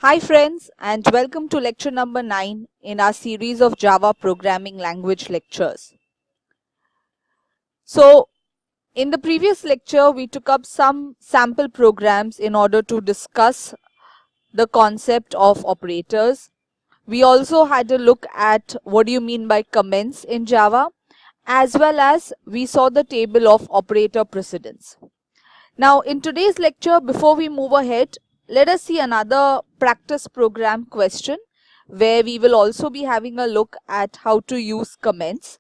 Hi friends, and welcome to lecture number 9 in our series of Java programming language lectures. So in the previous lecture we took up some sample programs in order to discuss the concept of operators. We also had a look at what do you mean by comments in Java, as well as we saw the table of operator precedence. Now in today's lecture, before we move ahead, let us see another practice program question where we will also be having a look at how to use comments,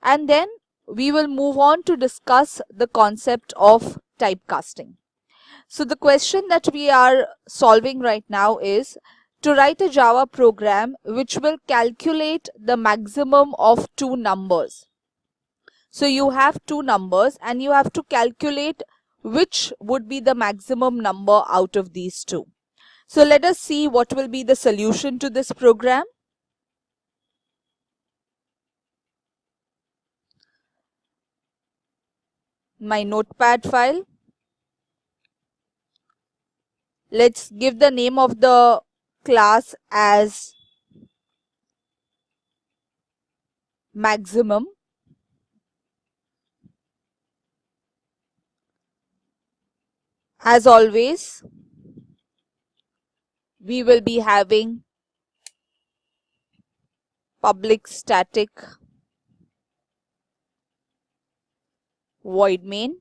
and then we will move on to discuss the concept of typecasting. So the question that we are solving right now is to write a Java program which will calculate the maximum of two numbers. So you have two numbers and you have to calculate which would be the maximum number out of these two. So let us see what will be the solution to this program. My notepad file. Let's give the name of the class as maximum. As always, we will be having public static void main,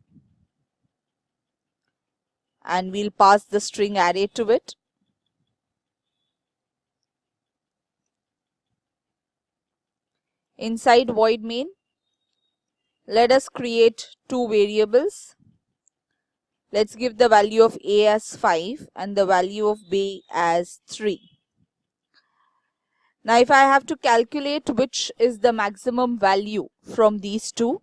and we'll pass the string array to it. Inside void main, let us create two variables. Let's give the value of a as 5 and the value of b as 3. Now if I have to calculate which is the maximum value from these two,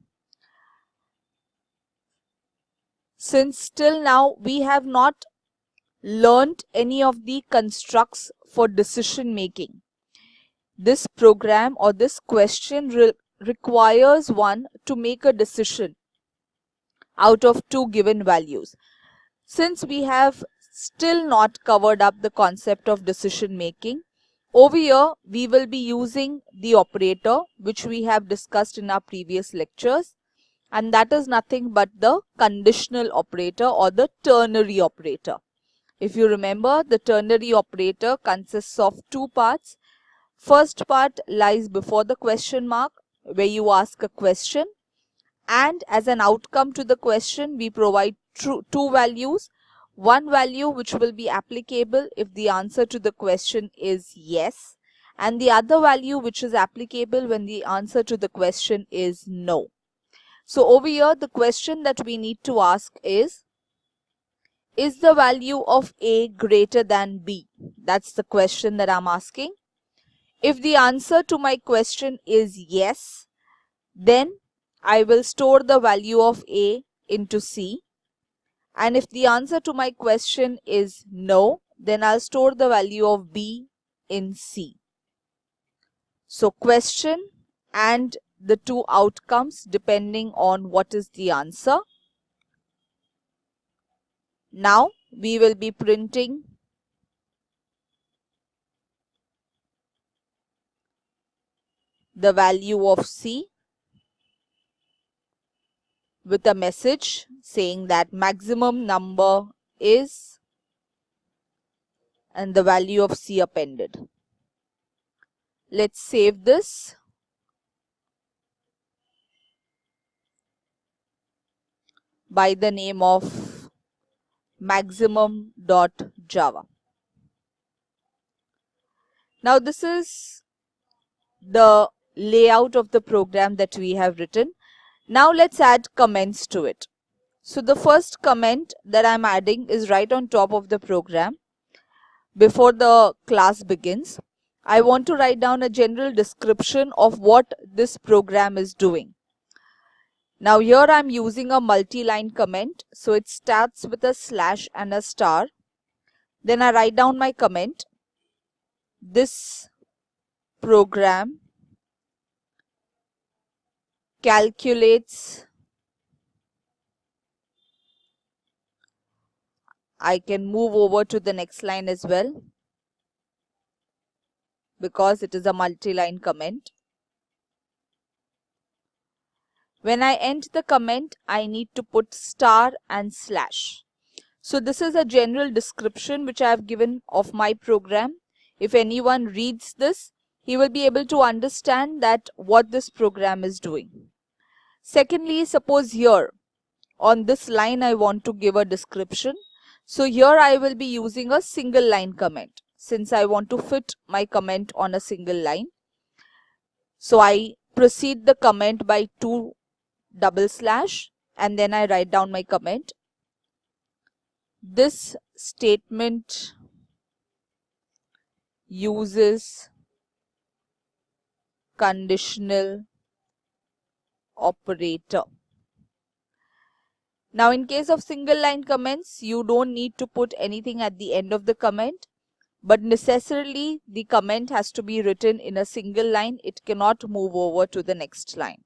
since till now we have not learned any of the constructs for decision making, this program or this question requires one to make a decision out of two given values. Since we have still not covered up the concept of decision making, over here we will be using the operator which we have discussed in our previous lectures, and that is nothing but the conditional operator or the ternary operator. If you remember, the ternary operator consists of two parts. First part lies before the question mark, where you ask a question, and as an outcome to the question we provide two values. One value which will be applicable if the answer to the question is yes, and the other value which is applicable when the answer to the question is no. So over here the question that we need to ask is the value of a greater than b? That's the question that I'm asking. If the answer to my question is yes, then I will store the value of a into C, and if the answer to my question is no, then I'll store the value of b in C. So question and the two outcomes depending on what is the answer. Now we will be printing the value of C with a message saying that maximum number is, and the value of C appended. Let's save this. By the name of maximum.java. Now this is the layout of the program that we have written. Now let's add comments to it. So the first comment that I'm adding is right on top of the program. Before the class begins, I want to write down a general description of what this program is doing. Now here I'm using a multi-line comment, so it starts with a slash and a star. Then I write down my comment. This program calculates, I can move over to the next line as well. because it is a multi-line comment. When I end the comment, I need to put star and slash. So this is a general description which I have given of my program. If anyone reads this, he will be able to understand that what this program is doing. Secondly, suppose here on this line I want to give a description. So here I will be using a single line comment since I want to fit my comment on a single line. So I proceed the comment by 2 double slash and then I write down my comment. This statement uses conditional operator. Now in case of single line comments, you don't need to put anything at the end of the comment, but necessarily the comment has to be written in a single line. It cannot move over to the next line.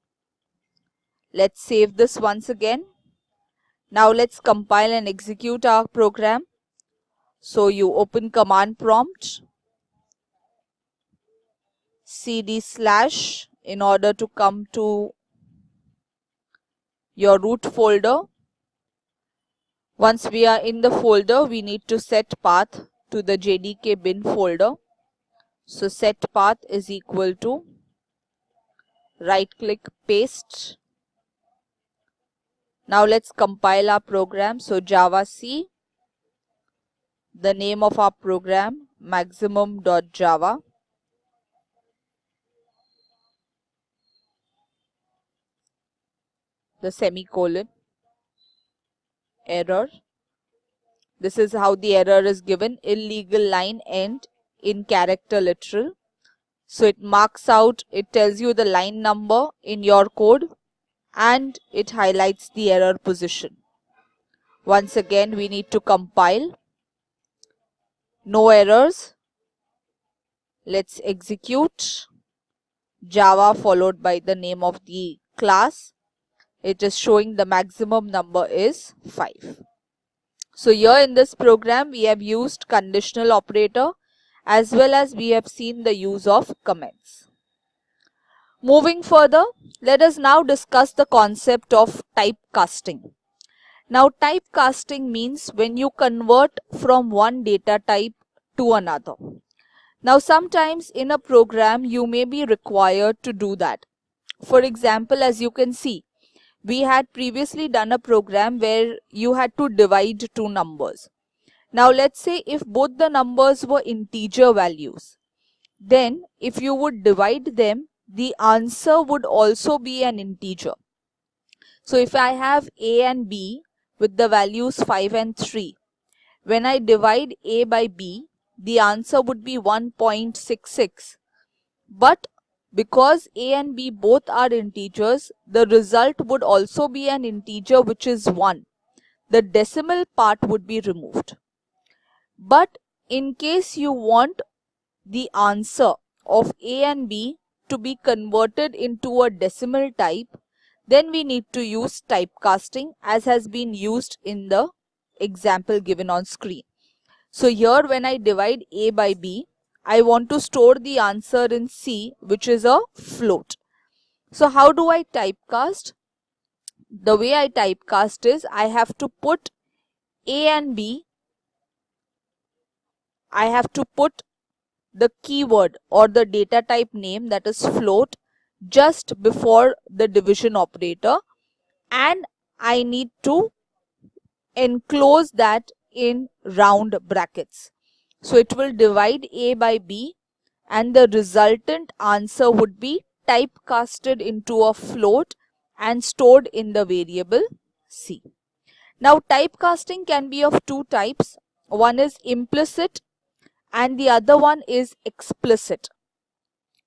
Let's save this once again. Now let's compile and execute our program. So you open command prompt, cd/ in order to come to your root folder. Once we are in the folder, we need to set path to the JDK bin folder. So set path is equal to right click paste. Now let's compile our program. So Java C, the name of our program maximum.java. The semicolon, error. This is how the error is given, illegal line end in character literal. So it marks out, it tells you the line number in your code and it highlights the error position. Once again, we need to compile. No errors. Let's execute. Java followed by the name of the class. It is showing the maximum number is 5. So here in this program, we have used conditional operator as well as we have seen the use of comments. Moving further, let us now discuss the concept of typecasting. Now typecasting means when you convert from one data type to another. Now sometimes in a program you may be required to do that. For example, as you can see, we had previously done a program where you had to divide two numbers. Now let's say if both the numbers were integer values, then if you would divide them, the answer would also be an integer. So if I have A and B with the values 5 and 3, when I divide A by B, the answer would be 1.66. But because A and B both are integers, the result would also be an integer which is 1. The decimal part would be removed. But in case you want the answer of A and B to be converted into a decimal type, then we need to use typecasting as has been used in the example given on screen. So here when I divide A by B, I want to store the answer in C, which is a float. So how do I typecast? The way I typecast is I have to put A and B, I have to put the keyword or the data type name, that is float, just before the division operator, and I need to enclose that in round brackets. So it will divide A by B and the resultant answer would be typecasted into a float and stored in the variable C. Now typecasting can be of two types. One is implicit and the other one is explicit.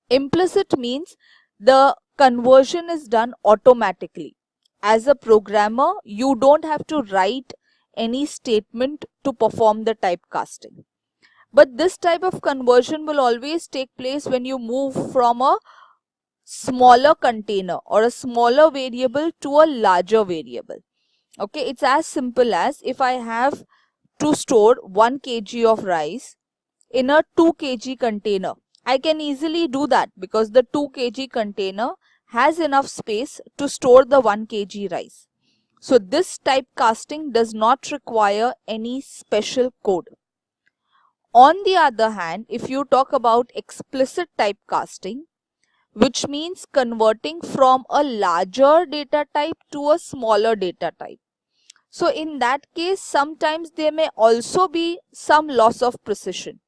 Implicit means the conversion is done automatically. As a programmer, you don't have to write any statement to perform the typecasting. But this type of conversion will always take place when you move from a smaller container or a smaller variable to a larger variable. Okay, it's as simple as if I have to store 1 kg of rice in a 2 kg container. I can easily do that because the 2 kg container has enough space to store the 1 kg rice. So this typecasting does not require any special code. On the other hand, if you talk about explicit typecasting, which means converting from a larger data type to a smaller data type. So in that case, sometimes there may also be some loss of precision,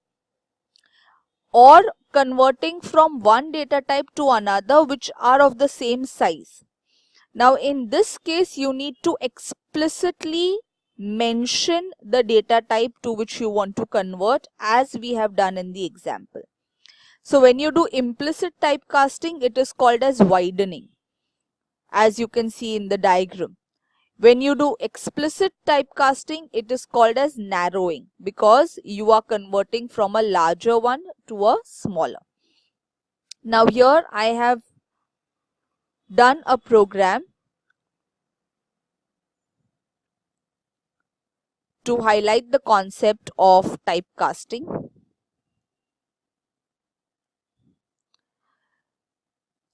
or converting from one data type to another which are of the same size. Now in this case, you need to explicitly mention the data type to which you want to convert, as we have done in the example. So when you do implicit typecasting, it is called as widening, as you can see in the diagram. When you do explicit typecasting, it is called as narrowing, because you are converting from a larger one to a smaller. Now here I have done a program to highlight the concept of typecasting.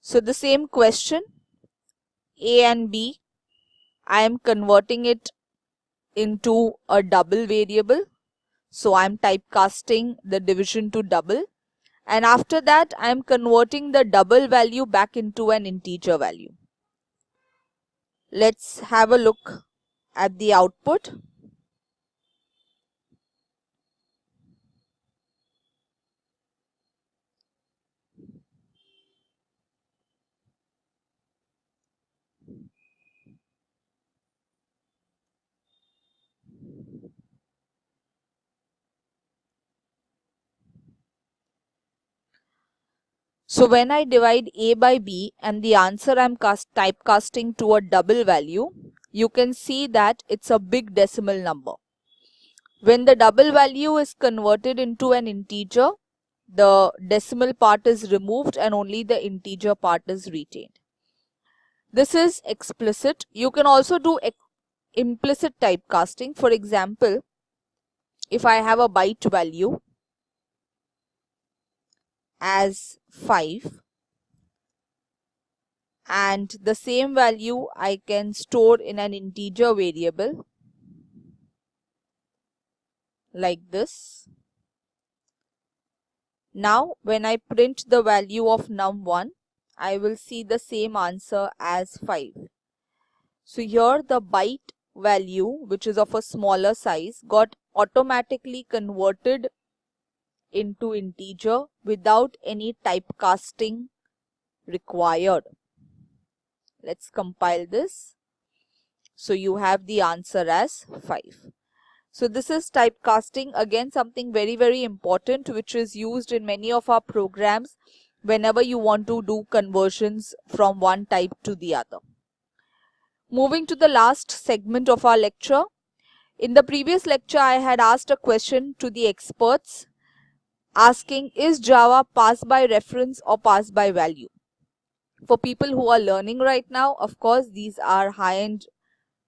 So the same question, A and B, I am converting it into a double variable. So I am typecasting the division to double. And after that, I am converting the double value back into an integer value. Let's have a look at the output. So when I divide A by B and the answer I'm typecasting to a double value, you can see that it's a big decimal number. When the double value is converted into an integer, the decimal part is removed and only the integer part is retained. This is explicit. You can also do implicit typecasting. For example, if I have a byte value as 5 and the same value I can store in an integer variable like this. Now when I print the value of num1, I will see the same answer as 5. So here the byte value, which is of a smaller size, got automatically converted into integer without any typecasting required. Let's compile this. So you have the answer as 5. So this is typecasting, again something very important, which is used in many of our programs whenever you want to do conversions from one type to the other. Moving to the last segment of our lecture. In the previous lecture, I had asked a question to the experts asking, is Java pass by reference or pass by value? For people who are learning right now, of course, these are high-end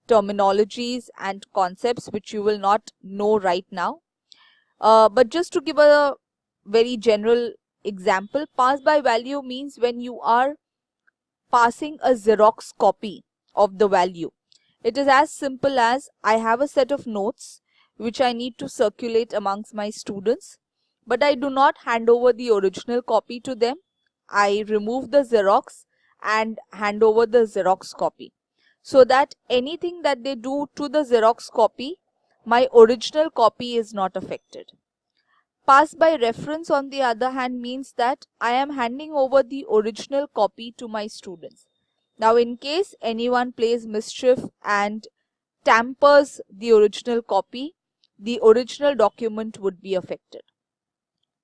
terminologies and concepts which you will not know right now. But just to give a very general example, pass by value means when you are passing a Xerox copy of the value. It is as simple as I have a set of notes which I need to circulate amongst my students, but I do not hand over the original copy to them. I remove the Xerox and hand over the Xerox copy, so that anything that they do to the Xerox copy, my original copy is not affected. Pass by reference, on the other hand, means that I am handing over the original copy to my students. Now, in case anyone plays mischief and tampers the original copy, the original document would be affected.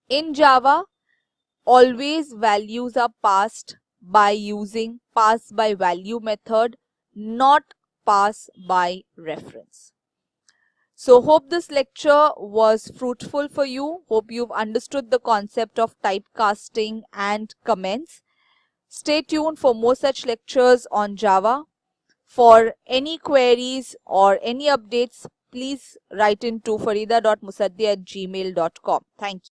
In Java, always values are passed by using pass by value method, not pass by reference. So hope this lecture was fruitful for you. Hope you've understood the concept of typecasting and comments. Stay tuned for more such lectures on Java. For any queries or any updates, please write into farida.musaddi@gmail.com. Thank you.